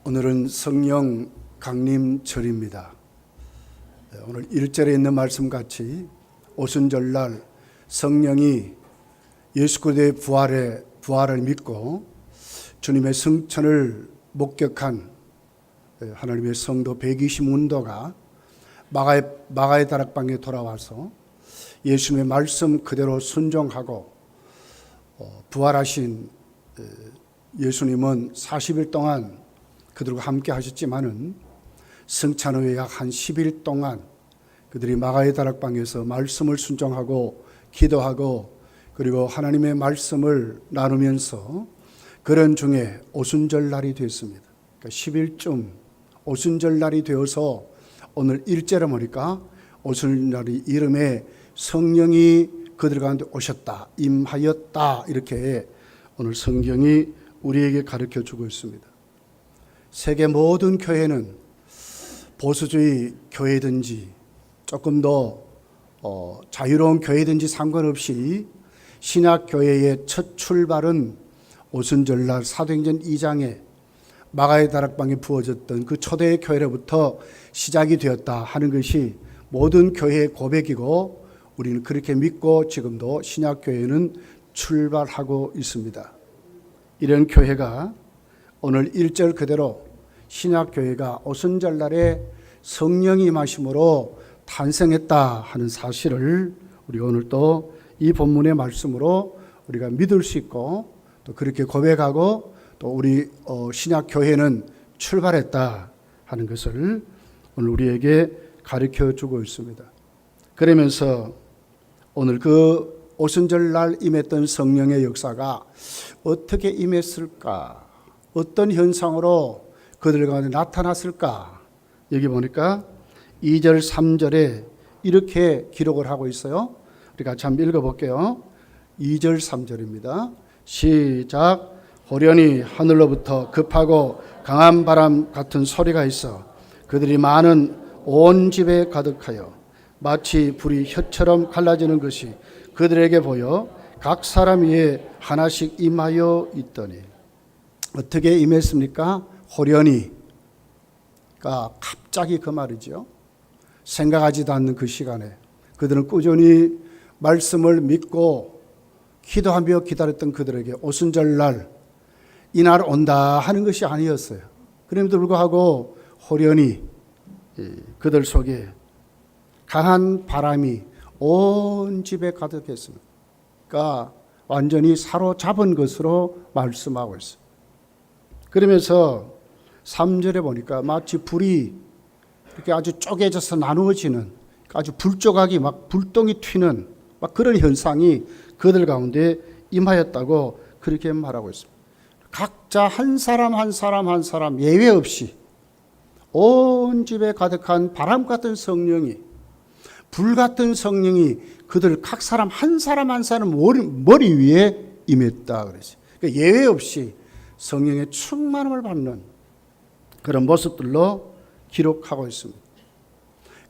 오늘은 성령 강림절입니다. 오늘 1절에 있는 말씀 같이 오순절날 성령이 예수 그리스도의 부활을 믿고 주님의 승천을 목격한 하나님의 성도 120문도가 마가의 다락방에 돌아와서 예수님의 말씀 그대로 순종하고 부활하신 예수님은 40일 동안 그들과 함께 하셨지만은 승천 후에 약 한 10일 동안 그들이 마가의 다락방에서 말씀을 순종하고 기도하고 그리고 하나님의 말씀을 나누면서 그런 중에 오순절 날이 됐습니다. 그러니까 10일쯤 오순절 날이 되어서 오늘 1절에 보니까 오순절날이 이름에 성령이 그들 가운데 오셨다, 임하였다, 이렇게 오늘 성경이 우리에게 가르쳐 주고 있습니다. 세계 모든 교회는 보수주의 교회든지 조금 더 자유로운 교회든지 상관없이 신약교회의 첫 출발은 오순절날 사도행전 2장에 마가의 다락방에 부어졌던 그 초대 교회로부터 시작이 되었다 하는 것이 모든 교회의 고백이고 우리는 그렇게 믿고 지금도 신약교회는 출발하고 있습니다. 이런 교회가 오늘 1절 그대로 신약교회가 오순절날에 성령이 임하심으로 탄생했다 하는 사실을 우리가 오늘 또 이 본문의 말씀으로 우리가 믿을 수 있고 또 그렇게 고백하고 또 우리 신약교회는 출발했다 하는 것을 오늘 우리에게 가르쳐 주고 있습니다. 그러면서 오늘 그 오순절날 임했던 성령의 역사가 어떻게 임했을까? 어떤 현상으로 그들 가운데 나타났을까? 여기 보니까 2절, 3절에 이렇게 기록을 하고 있어요. 우리 같이 한번 읽어볼게요. 2절, 3절입니다. 시작. 호련히 하늘로부터 급하고 강한 바람 같은 소리가 있어 그들이 많은 온 집에 가득하여 마치 불이 혀처럼 갈라지는 것이 그들에게 보여 각 사람 위에 하나씩 임하여 있더니 어떻게 임했습니까? 호련히, 그러니까 갑자기 그 말이죠. 생각하지도 않는 그 시간에 그들은 꾸준히 말씀을 믿고 기도하며 기다렸던 그들에게 오순절날 이날 온다 하는 것이 아니었어요. 그럼에도 불구하고 호련히 그들 속에 강한 바람이 온 집에 가득했습니다. 그러니까 완전히 사로잡은 것으로 말씀하고 있어요. 그러면서 3절에 보니까 마치 불이 이렇게 아주 쪼개져서 나누어지는 아주 불조각이 막 불똥이 튀는 막 그런 현상이 그들 가운데 임하였다고 그렇게 말하고 있습니다. 각자 한 사람 한 사람 한 사람 예외 없이 온 집에 가득한 바람 같은 성령이, 불 같은 성령이 그들 각 사람 한 사람 한 사람 머리 위에 임했다 그랬어요. 그러니까 예외 없이 성령의 충만함을 받는 그런 모습들로 기록하고 있습니다.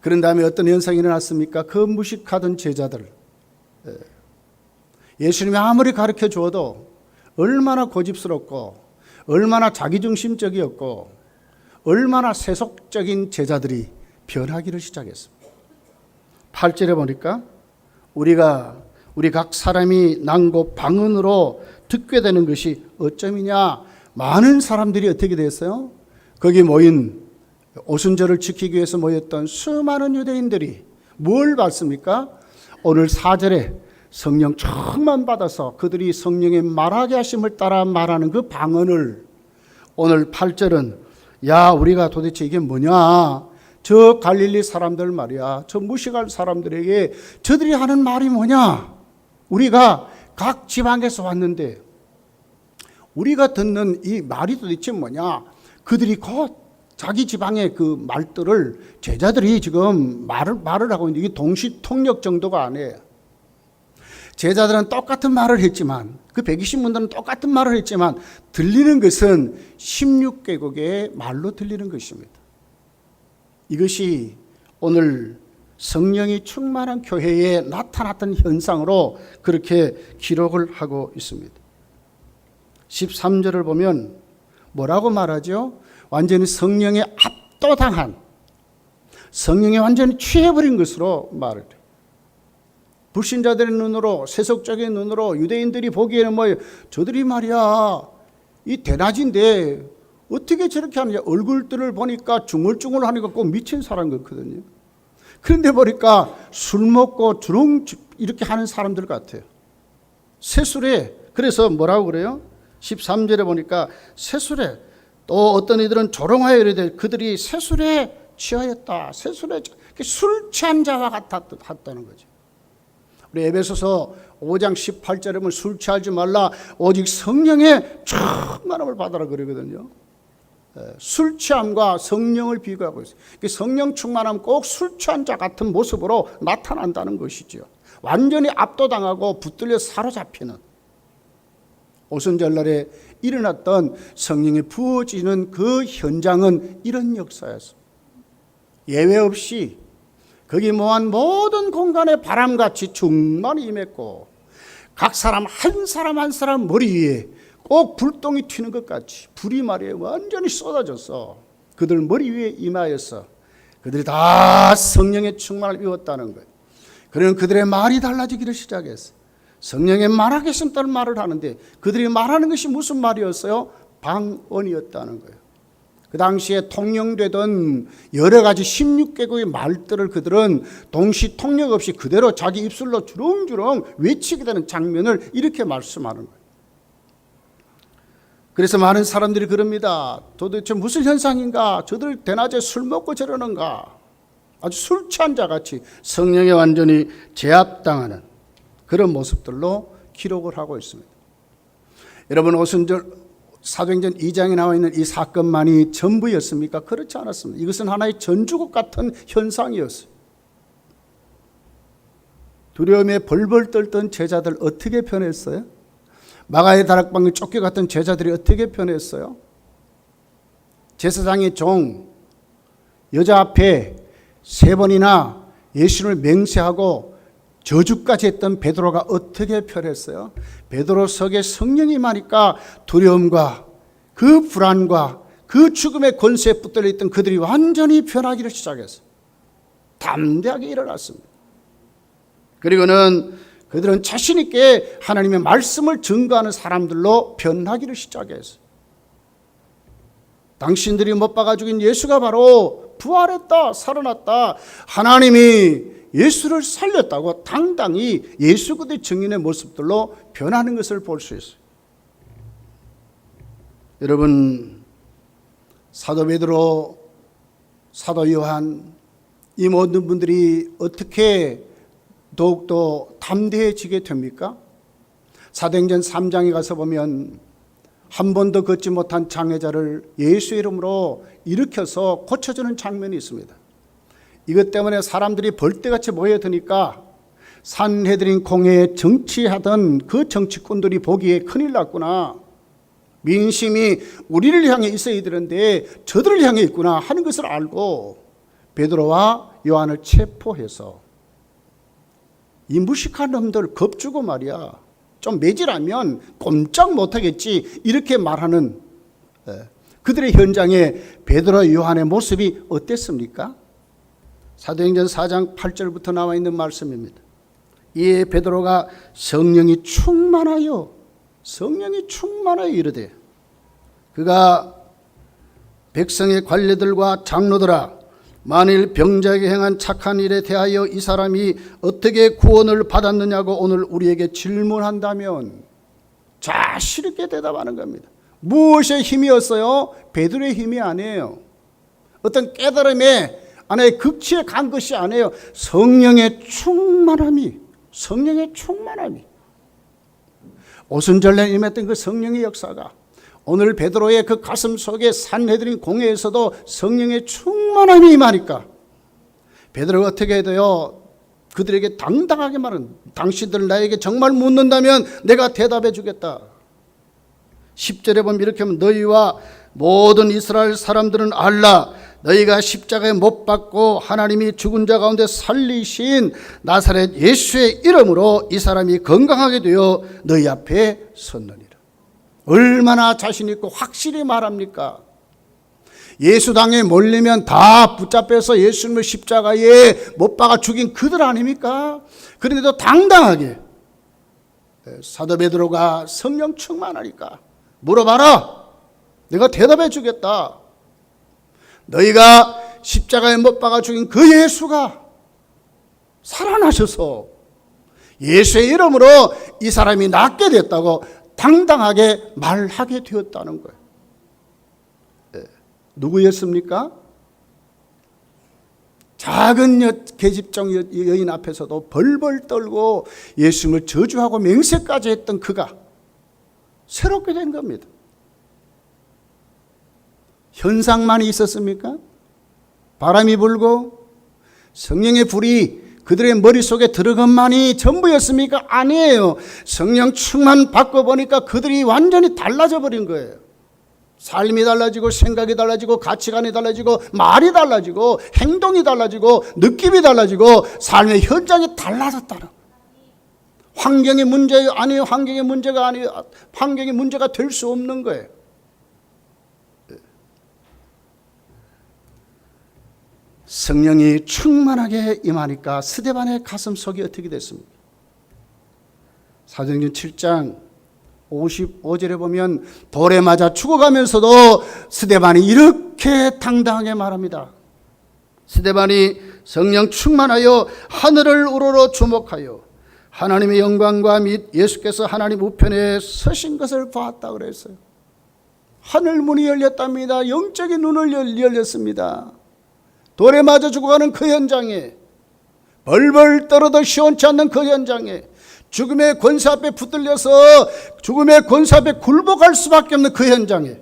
그런 다음에 어떤 현상이 일어났습니까? 그 무식하던 제자들, 예수님이 아무리 가르쳐 주어도 얼마나 고집스럽고 얼마나 자기중심적이었고 얼마나 세속적인 제자들이 변하기를 시작했습니다. 8절에 보니까 우리 각 사람이 난 곳 방언으로 듣게 되는 것이 어쩌미냐. 많은 사람들이 어떻게 됐어요? 거기 모인 오순절을 지키기 위해서 모였던 수많은 유대인들이 뭘 받습니까? 오늘 4절에 성령 충만 받아서 그들이 성령의 말하게 하심을 따라 말하는 그 방언을, 오늘 8절은 야 우리가 도대체 이게 뭐냐, 저 갈릴리 사람들 말이야, 저 무식할 사람들에게 저들이 하는 말이 뭐냐, 우리가 각 지방에서 왔는데 우리가 듣는 이 말이 도대체 뭐냐, 그들이 곧 자기 지방의 그 말들을 제자들이 지금 말을 하고 있는데 이게 동시통역 정도가 아니에요. 제자들은 똑같은 말을 했지만, 그 120문도는 똑같은 말을 했지만 들리는 것은 16개국의 말로 들리는 것입니다. 이것이 오늘 성령이 충만한 교회에 나타났던 현상으로 그렇게 기록을 하고 있습니다. 13절을 보면 뭐라고 말하죠? 완전히 성령에 압도당한, 성령에 완전히 취해버린 것으로 말을 해요. 불신자들의 눈으로, 세속적인 눈으로 유대인들이 보기에는 저들이 말이야 이 대낮인데 어떻게 저렇게 하느냐, 얼굴들을 보니까 중얼중얼하니까 꼭 미친 사람 같거든요. 그런데 보니까 술 먹고 주렁 이렇게 하는 사람들 같아요. 세술에, 그래서 뭐라고 그래요? 13절에 보니까 세술에, 또 어떤 이들은 조롱하여 이르되 그들이 세술에 취하였다. 세술에 술 취한 자와 같다는 거죠. 우리 에베소서 5장 18절에 보면 술 취하지 말라 오직 성령의 충만함을 받아라 그러거든요. 술 취함과 성령을 비교하고 있어요. 성령 충만함 꼭 술 취한 자 같은 모습으로 나타난다는 것이죠. 완전히 압도당하고 붙들려 사로잡히는, 오순절날에 일어났던 성령이 부어지는 그 현장은 이런 역사였습니다. 예외 없이 거기 모한 모든 공간에 바람같이 충만히 임했고 각 사람 한 사람 한 사람 머리 위에 꼭 불똥이 튀는 것 같이 불이 말이에요 완전히 쏟아져서 그들 머리 위에 임하여서 그들이 다 성령의 충만을 입었다는 거예요. 그러면 그들의 말이 달라지기를 시작했어요. 성령의 말하겠습니다는 말을 하는데 그들이 말하는 것이 무슨 말이었어요? 방언이었다는 거예요. 그 당시에 통용되던 여러 가지 16개국의 말들을 그들은 동시 통역 없이 그대로 자기 입술로 주렁주렁 외치게 되는 장면을 이렇게 말씀하는 거예요. 그래서 많은 사람들이 그럽니다. 도대체 무슨 현상인가? 저들 대낮에 술 먹고 저러는가? 아주 술 취한 자같이 성령에 완전히 제압당하는 그런 모습들로 기록을 하고 있습니다. 여러분, 오순절 사도행전 2장에 나와 있는 이 사건만이 전부였습니까? 그렇지 않았습니다. 이것은 하나의 전주곡 같은 현상이었어요. 두려움에 벌벌 떨던 제자들 어떻게 변했어요? 마가의 다락방에 쫓겨갔던 제자들이 어떻게 변했어요? 제사장의 종 여자 앞에 3번이나 예수를 맹세하고 저주까지 했던 베드로가 어떻게 변했어요? 베드로 속에 성령이 임하니까 두려움과 그 불안과 그 죽음의 권세에 붙들려 있던 그들이 완전히 변하기를 시작했어요. 담대하게 일어났습니다. 그리고는 그들은 자신 있게 하나님의 말씀을 증거하는 사람들로 변하기를 시작했어요. 당신들이 못 박아 죽인 예수가 바로 부활했다, 살아났다, 하나님이 예수를 살렸다고 당당히 예수 그리스도의 증인의 모습들로 변하는 것을 볼 수 있어요. 여러분, 사도 베드로, 사도 요한, 이 모든 분들이 어떻게 더욱더 담대해지게 됩니까? 사도행전 3장에 가서 보면 한 번도 걷지 못한 장애자를 예수의 이름으로 일으켜서 고쳐주는 장면이 있습니다. 이것 때문에 사람들이 벌떼같이 모여드니까 산헤드린 공회에 정치하던 그 정치꾼들이 보기에 큰일 났구나, 민심이 우리를 향해 있어야 되는데 저들을 향해 있구나 하는 것을 알고 베드로와 요한을 체포해서 이 무식한 놈들 겁주고 말이야, 좀 매질하면 꼼짝 못하겠지, 이렇게 말하는 그들의 현장에 베드로 요한의 모습이 어땠습니까? 사도행전 4장 8절부터 나와 있는 말씀입니다. 이에 베드로가 성령이 충만하여 이르되 그가 백성의 관리들과 장로들아, 만일 병자에게 행한 착한 일에 대하여 이 사람이 어떻게 구원을 받았느냐고 오늘 우리에게 질문한다면 자신 있게 대답하는 겁니다. 무엇의 힘이었어요? 베드로의 힘이 아니에요. 어떤 깨달음에 하나의 극치에 간 것이 아니에요. 성령의 충만함이 오순절날 임했던 그 성령의 역사가 오늘 베드로의 그 가슴 속에 산헤드린 공회에서도 성령의 충만함이 임하니까 베드로가 어떻게 해도요, 그들에게 당당하게 말은, 당신들 나에게 정말 묻는다면 내가 대답해 주겠다. 10절에 보면 이렇게 하면 너희와 모든 이스라엘 사람들은 알라, 너희가 십자가에 못 박고 하나님이 죽은 자 가운데 살리신 나사렛 예수의 이름으로 이 사람이 건강하게 되어 너희 앞에 섰느니라. 얼마나 자신 있고 확실히 말합니까? 예수당에 몰리면 다 붙잡혀서 예수님을 십자가에 못 박아 죽인 그들 아닙니까? 그런데도 당당하게 사도 베드로가 성령 충만하니까 물어봐라. 내가 대답해 주겠다. 너희가 십자가에 못 박아 죽인 그 예수가 살아나셔서 예수의 이름으로 이 사람이 낫게 됐다고 당당하게 말하게 되었다는 거예요. 누구였습니까? 작은 계집종 여인 앞에서도 벌벌 떨고 예수님을 저주하고 맹세까지 했던 그가 새롭게 된 겁니다. 현상만이 있었습니까? 바람이 불고 성령의 불이 그들의 머릿속에 들어간만이 전부였습니까? 아니에요. 성령 충만 받고 보니까 그들이 완전히 달라져 버린 거예요. 삶이 달라지고 생각이 달라지고 가치관이 달라지고 말이 달라지고 행동이 달라지고 느낌이 달라지고 삶의 현장이 달라졌다는 거예요. 환경이 문제 아니에요. 환경이 문제가 아니에요. 환경이 문제가 될 수 없는 거예요. 성령이 충만하게 임하니까 스데반의 가슴속이 어떻게 됐습니까? 사도행전 7장 55절에 보면 돌에 맞아 죽어가면서도 스데반이 이렇게 당당하게 말합니다. 스데반이 성령 충만하여 하늘을 우러러 주목하여 하나님의 영광과 및 예수께서 하나님 우편에 서신 것을 보았다 그랬어요. 하늘 문이 열렸답니다. 영적인 눈을 열렸습니다. 돌에 맞아 죽어가는 그 현장에, 벌벌 떨어도 시원치 않는 그 현장에, 죽음의 권세 앞에 붙들려서 죽음의 권세 앞에 굴복할 수밖에 없는 그 현장에,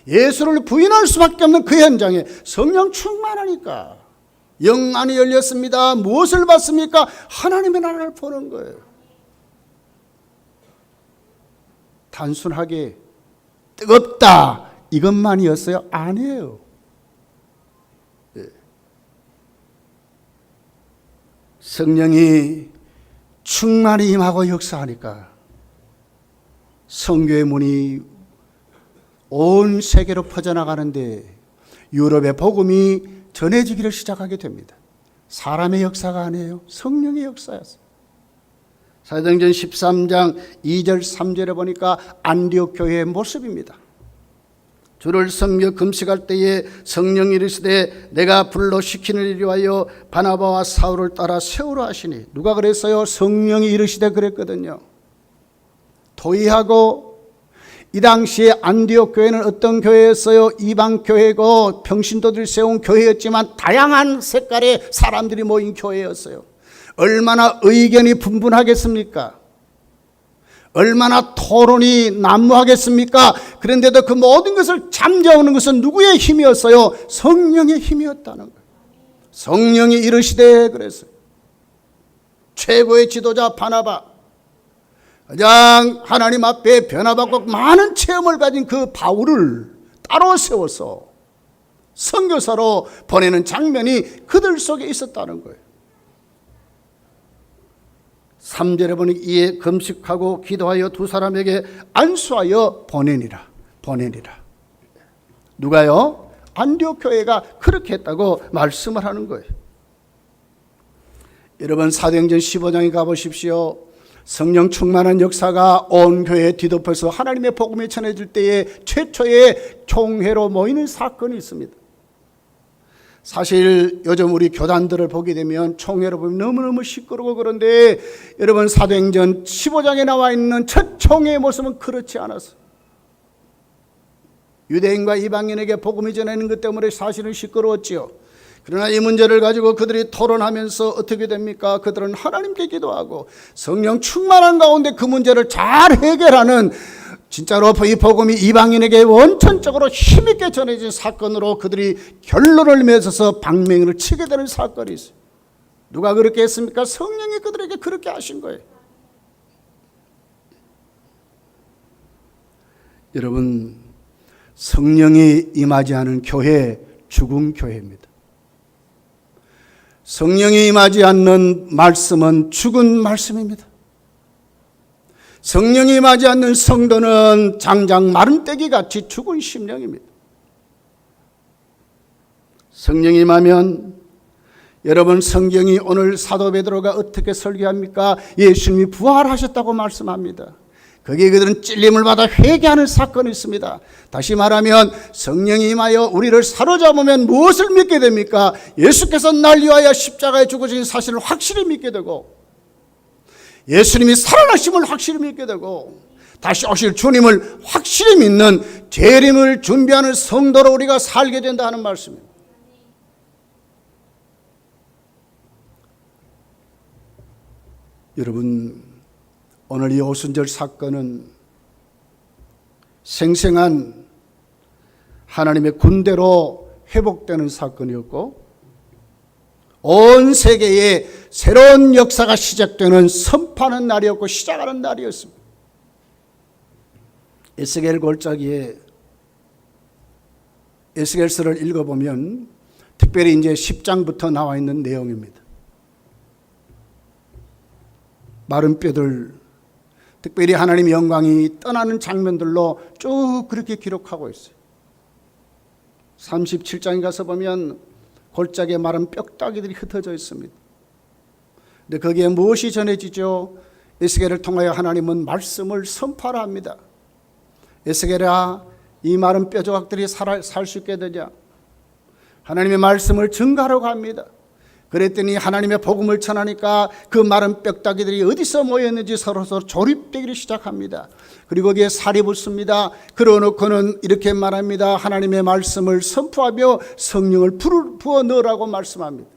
예수를 부인할 수밖에 없는 그 현장에 성령 충만하니까 영 안이 열렸습니다. 무엇을 봤습니까? 하나님의 나라를 보는 거예요. 단순하게 뜨겁다 이것만이었어요? 아니에요. 성령이 충만히 임하고 역사하니까 선교의 문이 온 세계로 퍼져나가는데 유럽의 복음이 전해지기를 시작하게 됩니다. 사람의 역사가 아니에요. 성령의 역사였어요. 사도행전 13장 2절 3절에 보니까 안디옥 교회의 모습입니다. 주를 섬겨 금식할 때에 성령이 이르시되 내가 불러 시키는 일이 와여 바나바와 사울을 따라 세우라 하시니, 누가 그랬어요? 성령이 이르시되 그랬거든요. 토의하고, 이 당시에 안디옥 교회는 어떤 교회였어요? 이방 교회고 평신도들이 세운 교회였지만 다양한 색깔의 사람들이 모인 교회였어요. 얼마나 의견이 분분하겠습니까? 얼마나 토론이 난무하겠습니까? 그런데도 그 모든 것을 잠재우는 것은 누구의 힘이었어요? 성령의 힘이었다는 거예요. 성령이 이르시되 그랬어요. 최고의 지도자 바나바, 가장 하나님 앞에 변화받고 많은 체험을 가진 그 바울을 따로 세워서 선교사로 보내는 장면이 그들 속에 있었다는 거예요. 3절에 보니 이에 금식하고 기도하여 두 사람에게 안수하여 보내니라. 누가요? 안디옥 교회가 그렇게 했다고 말씀을 하는 거예요. 여러분 사도행전 15장에 가보십시오. 성령 충만한 역사가 온 교회에 뒤덮여서 하나님의 복음이 전해질 때에 최초의 총회로 모이는 사건이 있습니다. 사실 요즘 우리 교단들을 보게 되면 총회를 보면 너무너무 시끄러워. 그런데 여러분 사도행전 15장에 나와 있는 첫 총회의 모습은 그렇지 않았어요. 유대인과 이방인에게 복음이 전하는 것 때문에 사실은 시끄러웠지요. 그러나 이 문제를 가지고 그들이 토론하면서 어떻게 됩니까? 그들은 하나님께 기도하고 성령 충만한 가운데 그 문제를 잘 해결하는, 진짜로 이 복음이 이방인에게 원천적으로 힘있게 전해진 사건으로 그들이 결론을 맺어서 방맹을 치게 되는 사건이 있어요. 누가 그렇게 했습니까? 성령이 그들에게 그렇게 하신 거예요. 여러분, 성령이 임하지 않은 교회, 죽은 교회입니다. 성령이 임하지 않는 말씀은 죽은 말씀입니다. 성령이 임하지 않는 성도는 장장 마른 떼기 같이 죽은 심령입니다. 성령이 임하면 여러분, 성경이 오늘 사도 베드로가 어떻게 설교합니까? 예수님이 부활하셨다고 말씀합니다. 거기에 그들은 찔림을 받아 회개하는 사건이 있습니다. 다시 말하면 성령이 임하여 우리를 사로잡으면 무엇을 믿게 됩니까? 예수께서 날 위하여 십자가에 죽으신 사실을 확실히 믿게 되고, 예수님이 살아나심을 확실히 믿게 되고, 다시 오실 주님을 확실히 믿는 재림을 준비하는 성도로 우리가 살게 된다는 말씀입니다. 여러분, 오늘 이 오순절 사건은 생생한 하나님의 군대로 회복되는 사건이었고, 온 세계에 새로운 역사가 시작되는 선포하는 날이었고 시작하는 날이었습니다. 에스겔 골짜기에 에스겔서를 읽어보면 특별히 이제 10장부터 나와 있는 내용입니다. 마른 뼈들, 특별히 하나님의 영광이 떠나는 장면들로 쭉 그렇게 기록하고 있어요. 37장에 가서 보면 골짜기에 마른 뼈다귀들이 흩어져 있습니다. 근데 거기에 무엇이 전해지죠? 에스겔을 통하여 하나님은 말씀을 선포하라 합니다. 에스겔아, 이 마른 뼈 조각들이 살 수 있게 되냐? 하나님의 말씀을 증거하라고 합니다. 그랬더니 하나님의 복음을 전하니까 그 마른 뼈다귀들이 어디서 모였는지 서로서로 조립되기를 시작합니다. 그리고 거기에 살이 붙습니다. 그러놓고는 이렇게 말합니다. 하나님의 말씀을 선포하며 성령을 부어 넣으라고 말씀합니다.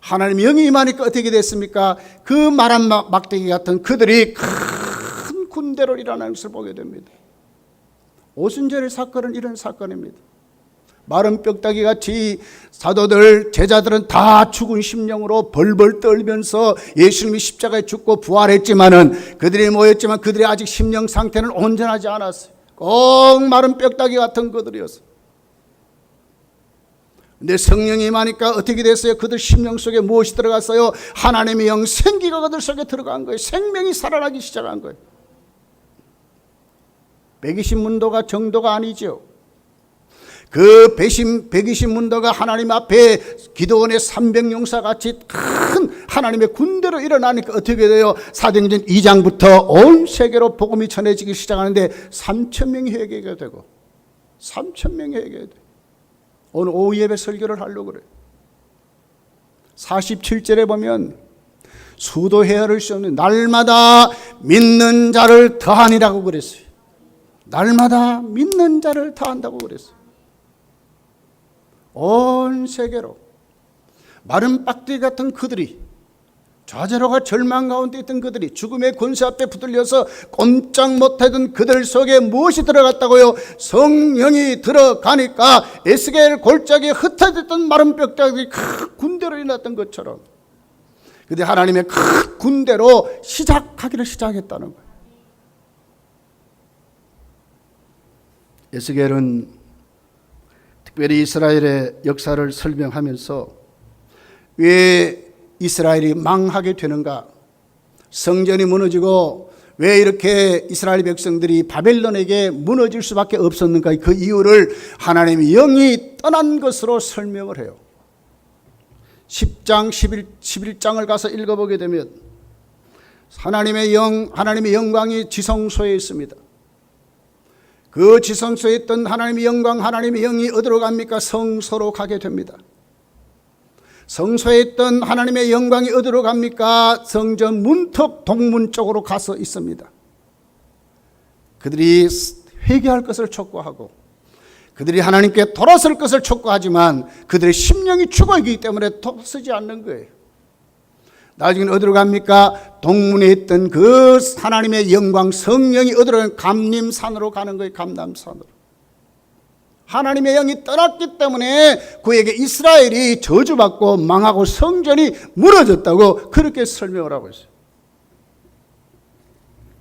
하나님의 영이 임하니까 어떻게 됐습니까? 그 마른 막대기 같은 그들이 큰 군대로 일어나는 것을 보게 됩니다. 오순절의 사건은 이런 사건입니다. 마른 뼈다귀 같이 사도들, 제자들은 다 죽은 심령으로 벌벌 떨면서 예수님이 십자가에 죽고 부활했지만은, 그들이 모였지만 그들이 아직 심령 상태는 온전하지 않았어요. 꼭 마른 뼈다귀 같은 그들이었어요. 근데 성령이 임하니까 어떻게 됐어요? 그들 심령 속에 무엇이 들어갔어요? 하나님의 영, 생기가 그들 속에 들어간 거예요. 생명이 살아나기 시작한 거예요. 120문도가 정도가 아니죠. 그 120문도가 하나님 앞에 기도원의 300용사 같이 큰 하나님의 군대로 일어나니까 어떻게 돼요? 사도행전 2장부터 온 세계로 복음이 전해지기 시작하는데 3,000명이 회개가 되고, 3,000명이 회개가 돼요. 오늘 오후 예배 설교를 하려고 그래요. 47절에 보면 수도 헤아릴 수 없는 날마다 믿는 자를 더하니라고 그랬어요. 날마다 믿는 자를 더한다고 그랬어요. 온 세계로 마른 빡대기 같은 그들이, 좌절과 절망 가운데 있던 그들이, 죽음의 권세 앞에 붙들려서 꼼짝 못하던 그들 속에 무엇이 들어갔다고요? 성령이 들어가니까 에스겔 골짜기에 흩어졌던 마른 뼈다귀들이 큰 군대로 일어났던 것처럼, 그런데 하나님의 큰 군대로 시작하기를 시작했다는 거예요. 에스겔은 특별히 이스라엘의 역사를 설명하면서 왜 이스라엘이 망하게 되는가, 성전이 무너지고 왜 이렇게 이스라엘 백성들이 바벨론에게 무너질 수밖에 없었는가, 그 이유를 하나님의 영이 떠난 것으로 설명을 해요. 10장, 11장을 가서 읽어보게 되면 하나님의 영광이 지성소에 있습니다. 그 지성소에 있던 하나님의 영광, 하나님의 영이 어디로 갑니까? 성소로 가게 됩니다. 성소에 있던 하나님의 영광이 어디로 갑니까? 성전 문턱 동문 쪽으로 가서 있습니다. 그들이 회개할 것을 촉구하고 그들이 하나님께 돌아설 것을 촉구하지만 그들의 심령이 죽어있기 때문에 돌아서지 않는 거예요. 나중에는 어디로 갑니까? 동문에 있던 그 하나님의 영광, 성령이 어디로 가면 감림산으로 가는 거예요. 감람산으로. 하나님의 영이 떠났기 때문에 그에게 이스라엘이 저주받고 망하고 성전이 무너졌다고 그렇게 설명을 하고 있어요.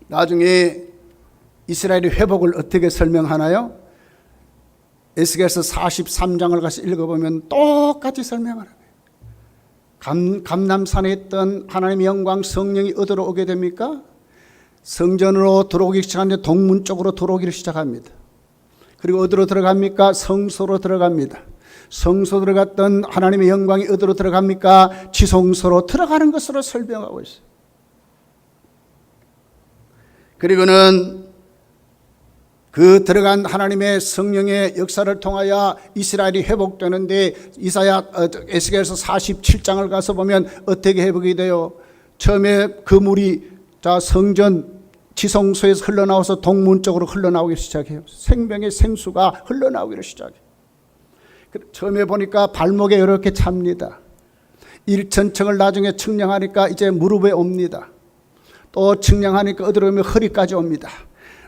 나중에 이스라엘의 회복을 어떻게 설명하나요? 에스겔서 43장을 가서 읽어보면 똑같이 설명하는 거예요. 감람산에 있던 하나님의 영광, 성령이 어디로 오게 됩니까? 성전으로 들어오기 시작하는데 동문 쪽으로 들어오기를 시작합니다. 그리고 어디로 들어갑니까? 성소로 들어갑니다. 성소 들어갔던 하나님의 영광이 어디로 들어갑니까? 지성소로 들어가는 것으로 설명하고 있어요. 그리고는 그 들어간 하나님의 성령의 역사를 통하여 이스라엘이 회복되는데 에스겔서 47장을 가서 보면 어떻게 회복이 돼요? 처음에 그 물이 성전 지성소에서 흘러나와서 동문 쪽으로 흘러나오기 시작해요. 생명의 생수가 흘러나오기를 시작해요. 처음에 보니까 발목에 이렇게 찹니다. 1천층을 나중에 측량하니까 이제 무릎에 옵니다. 또 측량하니까 어디로 오면 허리까지 옵니다.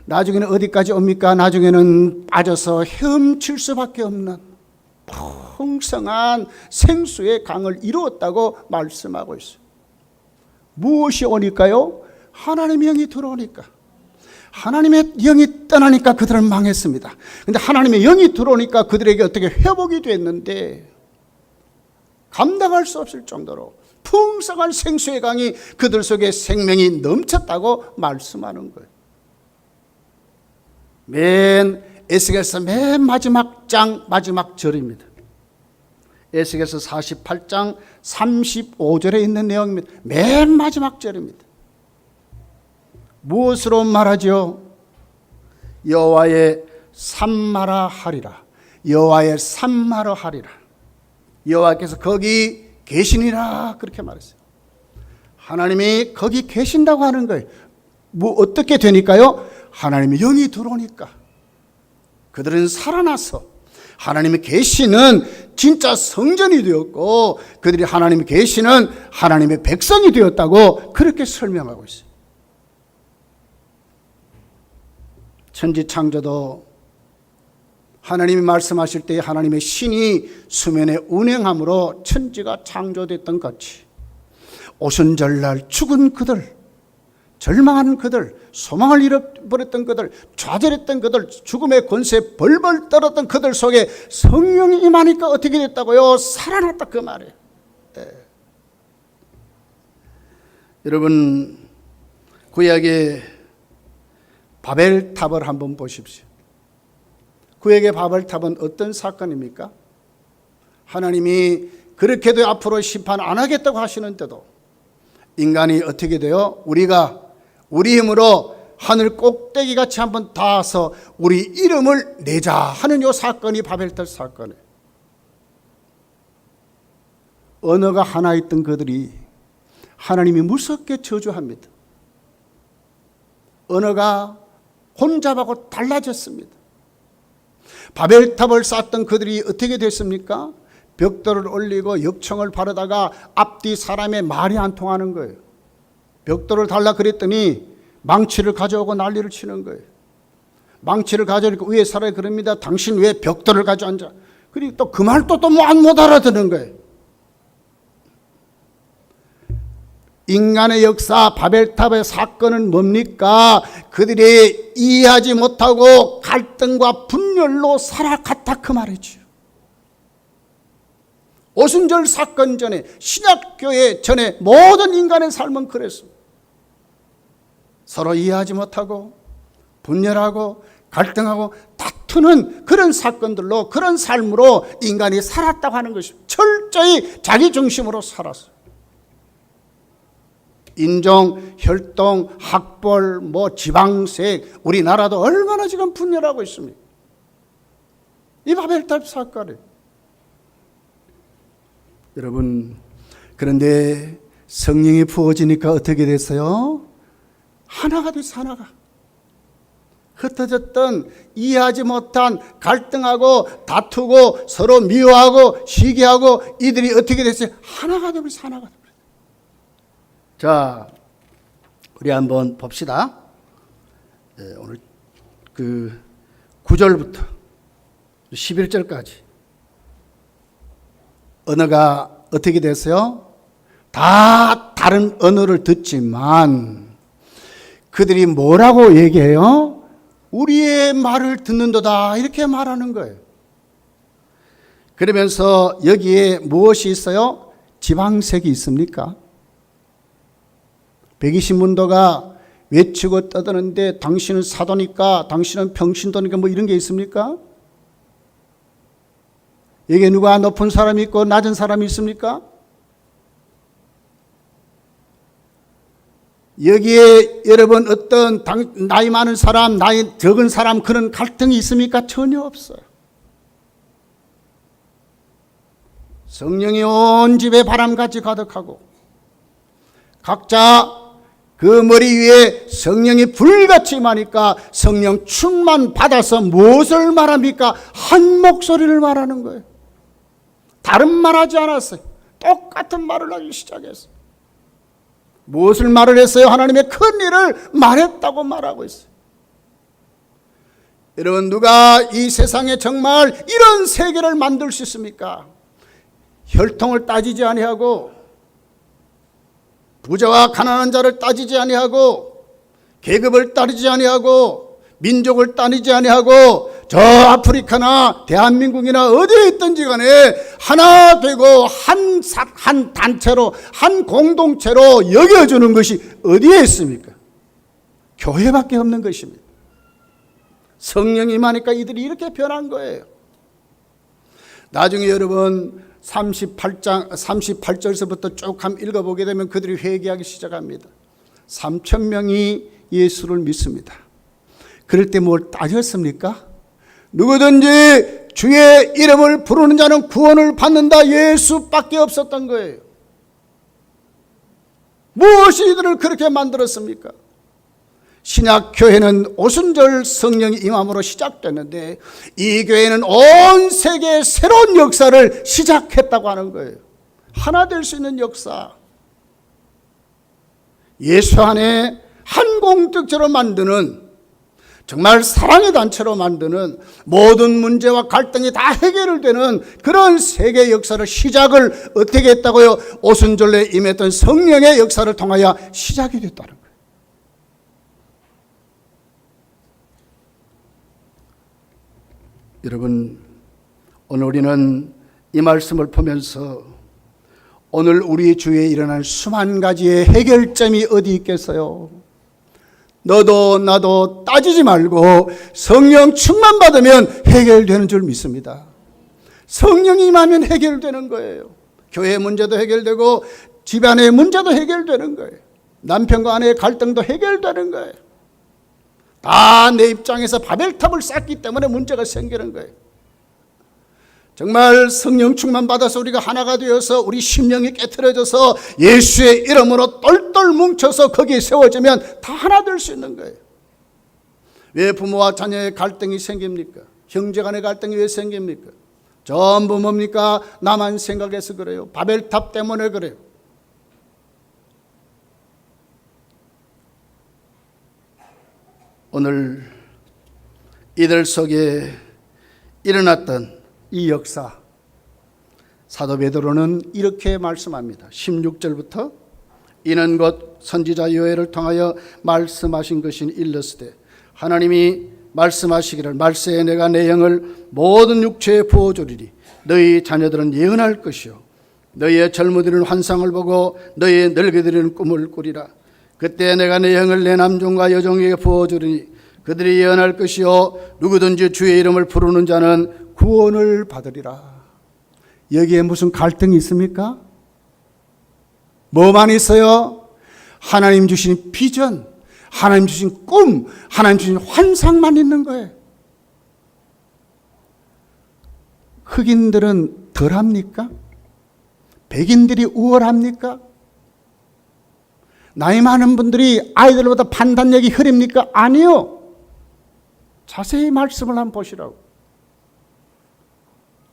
나중에는 어디까지 옵니까? 나중에는 빠져서 헤엄칠 수밖에 없는 풍성한 생수의 강을 이루었다고 말씀하고 있어요. 무엇이 오니까요? 하나님의 영이 들어오니까. 하나님의 영이 떠나니까 그들은 망했습니다. 그런데 하나님의 영이 들어오니까 그들에게 어떻게 회복이 됐는데 감당할 수 없을 정도로 풍성한 생수의 강이 그들 속에 생명이 넘쳤다고 말씀하는 거예요. 에스겔서 맨 마지막 장 마지막 절입니다. 에스겔서 48장 35절에 있는 내용입니다. 맨 마지막 절입니다. 무엇으로 말하죠? 여호와의 산마라 하리라. 여호와의 산마라 하리라. 여호와께서 거기 계시니라 그렇게 말했어요. 하나님이 거기 계신다고 하는 거예요. 어떻게 되니까요? 하나님의 영이 들어오니까 그들은 살아나서 하나님이 계시는 진짜 성전이 되었고 그들이 하나님이 계시는 하나님의 백성이 되었다고 그렇게 설명하고 있어요. 천지창조도 하나님이 말씀하실 때 하나님의 신이 수면에 운행함으로 천지가 창조됐던 같이 오순절날 죽은 그들, 절망한 그들, 소망을 잃어버렸던 그들, 좌절했던 그들, 죽음의 권세에 벌벌 떨었던 그들 속에 성령이 임하니까 어떻게 됐다고요? 살아났다 그 말이에요. 여러분 구약의 바벨탑을 한번 보십시오. 구약의 바벨탑은 어떤 사건입니까? 하나님이 그렇게도 앞으로 심판 안 하겠다고 하시는데도 인간이 어떻게 돼요? 우리가 우리 힘으로 하늘 꼭대기같이 한번 닿아서 우리 이름을 내자 하는 이 사건이 바벨탑 사건이에요. 언어가 하나 있던 그들이 하나님이 무섭게 저주합니다. 언어가 혼잡하고 달라졌습니다. 바벨탑을 쌓았던 그들이 어떻게 됐습니까? 벽돌을 올리고 역청을 바르다가 앞뒤 사람의 말이 안 통하는 거예요. 벽돌을 달라 그랬더니 망치를 가져오고 난리를 치는 거예요. 망치를 가져오니까 위에 사람이 그럽니다. 당신 왜 벽돌을 가져앉아? 그리고 또 그 말도 또 못 알아듣는 거예요. 인간의 역사 바벨탑의 사건은 뭡니까? 그들이 이해하지 못하고 갈등과 분열로 살아갔다 그 말이죠. 오순절 사건 전에 신약교회 전에 모든 인간의 삶은 그랬습니다. 서로 이해하지 못하고 분열하고 갈등하고 다투는 그런 사건들로 그런 삶으로 인간이 살았다고 하는 것입니다. 철저히 자기 중심으로 살았어요. 인종, 혈통, 학벌, 지방색, 우리나라도 얼마나 지금 분열하고 있습니까? 이 바벨탑 사건이에요. 여러분, 그런데 성령이 부어지니까 어떻게 됐어요? 하나가 됐어, 하나가. 흩어졌던 이해하지 못한 갈등하고 다투고 서로 미워하고 시기하고 이들이 어떻게 됐어요? 하나가 되버렸어요, 하나가. 자, 우리 한번 봅시다. 오늘 그 9절부터 11절까지 언어가 어떻게 됐어요? 다 다른 언어를 듣지만 그들이 뭐라고 얘기해요? 우리의 말을 듣는도다 이렇게 말하는 거예요. 그러면서 여기에 무엇이 있어요? 지방색이 있습니까? 120문도가 외치고 떠드는데 당신은 사도니까 당신은 평신도니까 이런 게 있습니까? 여기에 누가 높은 사람이 있고 낮은 사람이 있습니까? 여기에 여러분 어떤 나이 많은 사람, 나이 적은 사람 그런 갈등이 있습니까? 전혀 없어요. 성령이 온 집에 바람같이 가득하고 각자 그 머리 위에 성령이 불같이 임하니까 성령 충만 받아서 무엇을 말합니까? 한 목소리를 말하는 거예요. 다른 말 하지 않았어요. 똑같은 말을 하기 시작했어요. 무엇을 말을 했어요? 하나님의 큰 일을 말했다고 말하고 있어요. 여러분, 누가 이 세상에 정말 이런 세계를 만들 수 있습니까? 혈통을 따지지 아니하고 부자와 가난한 자를 따지지 아니하고 계급을 따르지 아니하고 민족을 따지지 아니하고 저 아프리카나 대한민국이나 어디에 있든지 간에 하나 되고 한 단체로 한 공동체로 여겨주는 것이 어디에 있습니까? 교회밖에 없는 것입니다. 성령이 임하니까 이들이 이렇게 변한 거예요. 나중에 여러분 38절에서부터 쭉 한번 읽어보게 되면 그들이 회개하기 시작합니다. 3,000명이 예수를 믿습니다. 그럴 때 뭘 따졌습니까? 누구든지 주의 이름을 부르는 자는 구원을 받는다. 예수밖에 없었던 거예요. 무엇이 이들을 그렇게 만들었습니까? 신약 교회는 오순절 성령이 임함으로 시작됐는데 이 교회는 온 세계의 새로운 역사를 시작했다고 하는 거예요. 하나 될 수 있는 역사. 예수 안에 한 공동체로 만드는, 정말 사랑의 단체로 만드는, 모든 문제와 갈등이 다 해결되는 그런 세계 역사를 시작을 어떻게 했다고요? 오순절에 임했던 성령의 역사를 통하여 시작이 됐다는 거예요. 여러분, 오늘 우리는 이 말씀을 보면서 오늘 우리 주위에 일어날 수만 가지의 해결점이 어디 있겠어요? 너도 나도 따지지 말고 성령 충만 받으면 해결되는 줄 믿습니다. 성령이 임하면 해결되는 거예요. 교회 문제도 해결되고 집안의 문제도 해결되는 거예요. 남편과 아내의 갈등도 해결되는 거예요. 다 내 입장에서 바벨탑을 쌓기 때문에 문제가 생기는 거예요. 정말 성령 충만 받아서 우리가 하나가 되어서 우리 심령이 깨트려져서 예수의 이름으로 똘똘 뭉쳐서 거기에 세워지면 다 하나 될 수 있는 거예요. 왜 부모와 자녀의 갈등이 생깁니까? 형제 간의 갈등이 왜 생깁니까? 전부 뭡니까? 나만 생각해서 그래요. 바벨탑 때문에 그래요. 오늘 이들 속에 일어났던 이 역사, 사도 베드로는 이렇게 말씀합니다. 16절부터 이는 곧 선지자 요엘을 통하여 말씀하신 것인 일러스되 하나님이 말씀하시기를 말세에 내가 내 영을 모든 육체에 부어주리니 너희 자녀들은 예언할 것이요 너희의 젊은이들은 환상을 보고 너희의 늙은이들은 꿈을 꾸리라. 그때 내가 내 영을 내 남종과 여종에게 부어주리니 그들이 예언할 것이요 누구든지 주의 이름을 부르는 자는 구원을 받으리라. 여기에 무슨 갈등이 있습니까? 뭐만 있어요? 하나님 주신 비전, 하나님 주신 꿈, 하나님 주신 환상만 있는 거예요. 흑인들은 덜합니까? 백인들이 우월합니까? 나이 많은 분들이 아이들보다 판단력이 흐립니까? 아니요. 자세히 말씀을 한번 보시라고.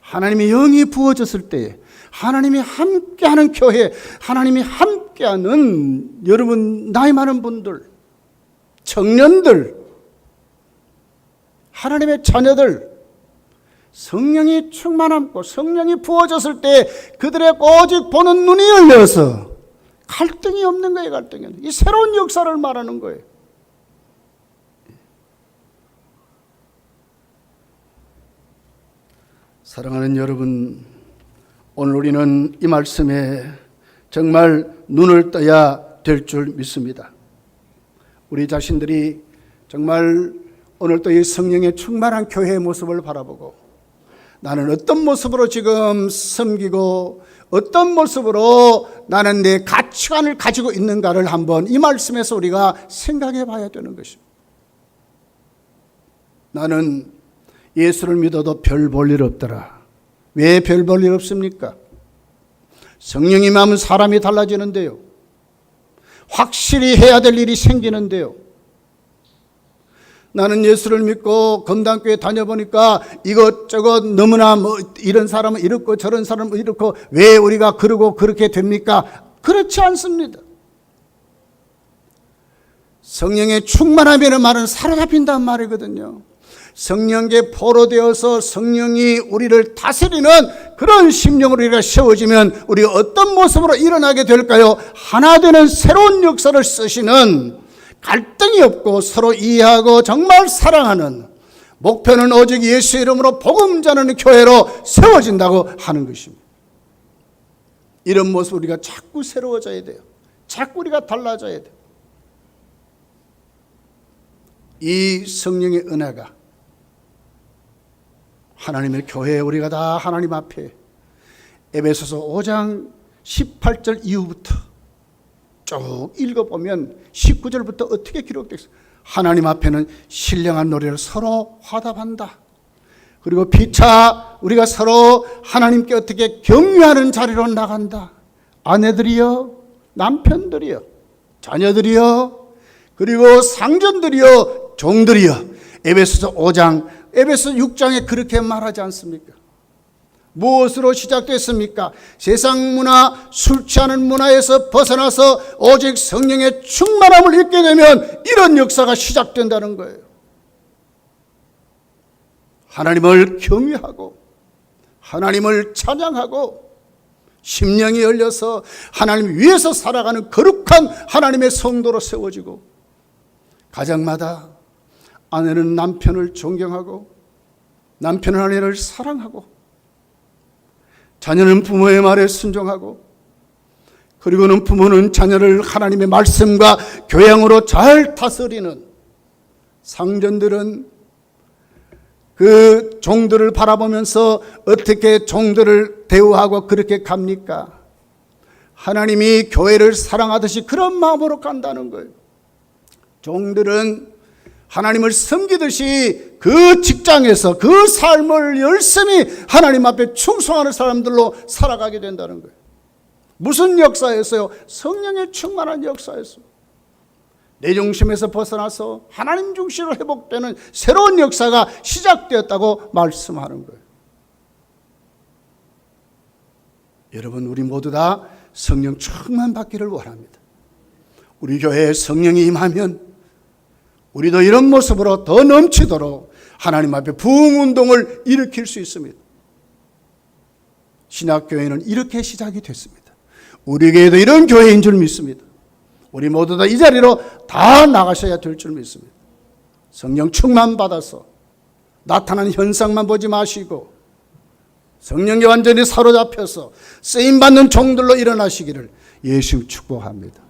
하나님의 영이 부어졌을 때 하나님이 함께하는 교회, 하나님이 함께하는 여러분 나이 많은 분들, 청년들, 하나님의 자녀들, 성령이 충만함고 성령이 부어졌을 때 그들의 오직 보는 눈이 열려서 갈등이 없는 거예요. 갈등이 없는. 이 새로운 역사를 말하는 거예요. 사랑하는 여러분, 오늘 우리는 이 말씀에 정말 눈을 떠야 될 줄 믿습니다. 우리 자신들이 정말 오늘 또 이 성령의 충만한 교회의 모습을 바라보고 나는 어떤 모습으로 지금 섬기고 어떤 모습으로 나는 내 가치관을 가지고 있는가를 한번 이 말씀에서 우리가 생각해 봐야 되는 것입니다. 나는 예수를 믿어도 별 볼 일 없더라. 왜 별 볼 일 없습니까? 성령이 임하면 사람이 달라지는데요. 확실히 해야 될 일이 생기는데요. 나는 예수를 믿고 건당교회 다녀보니까 이것저것 너무나 이런 사람은 이렇고 저런 사람은 이렇고 왜 우리가 그러고 그렇게 됩니까? 그렇지 않습니다. 성령의 충만함이라는 말은 사로잡힌다는 말이거든요. 성령께 포로되어서 성령이 우리를 다스리는 그런 심령으로 우리가 세워지면 우리가 어떤 모습으로 일어나게 될까요? 하나 되는 새로운 역사를 쓰시는, 갈등이 없고 서로 이해하고 정말 사랑하는, 목표는 오직 예수 이름으로 복음 전하는 교회로 세워진다고 하는 것입니다. 이런 모습 우리가 자꾸 새로워져야 돼요. 자꾸 우리가 달라져야 돼요. 이 성령의 은혜가 하나님의 교회에 우리가 다 하나님 앞에 에베소서 5장 18절 이후부터 쭉 읽어보면 19절부터 어떻게 기록되어 있어요? 하나님 앞에는 신령한 노래를 서로 화답한다. 그리고 피차 우리가 서로 하나님께 어떻게 경유하는 자리로 나간다. 아내들이여, 남편들이여, 자녀들이여, 그리고 상전들이여, 종들이여. 에베소서 5장, 에베소 6장에 그렇게 말하지 않습니까? 무엇으로 시작됐습니까? 세상 문화, 술 취하는 문화에서 벗어나서 오직 성령의 충만함을 입게 되면 이런 역사가 시작된다는 거예요. 하나님을 경외하고 하나님을 찬양하고 심령이 열려서 하나님 위에서 살아가는 거룩한 하나님의 성도로 세워지고, 가정마다 아내는 남편을 존경하고 남편은 아내를 사랑하고 자녀는 부모의 말에 순종하고, 그리고는 부모는 자녀를 하나님의 말씀과 교양으로 잘 다스리는, 상전들은 그 종들을 바라보면서 어떻게 종들을 대우하고 그렇게 갑니까? 하나님이 교회를 사랑하듯이 그런 마음으로 간다는 거예요. 종들은 하나님을 섬기듯이 그 직장에서 그 삶을 열심히 하나님 앞에 충성하는 사람들로 살아가게 된다는 거예요. 무슨 역사였어요? 성령의 충만한 역사였어요. 내 중심에서 벗어나서 하나님 중심으로 회복되는 새로운 역사가 시작되었다고 말씀하는 거예요. 여러분, 우리 모두 다 성령 충만 받기를 원합니다. 우리 교회에 성령이 임하면 우리도 이런 모습으로 더 넘치도록 하나님 앞에 부흥운동을 일으킬 수 있습니다. 신학교회는 이렇게 시작이 됐습니다. 우리 교회도 이런 교회인 줄 믿습니다. 우리 모두 다 이 자리로 다 나가셔야 될 줄 믿습니다. 성령 충만 받아서 나타나는 현상만 보지 마시고 성령에 완전히 사로잡혀서 쓰임받는 종들로 일어나시기를 예수 축복합니다.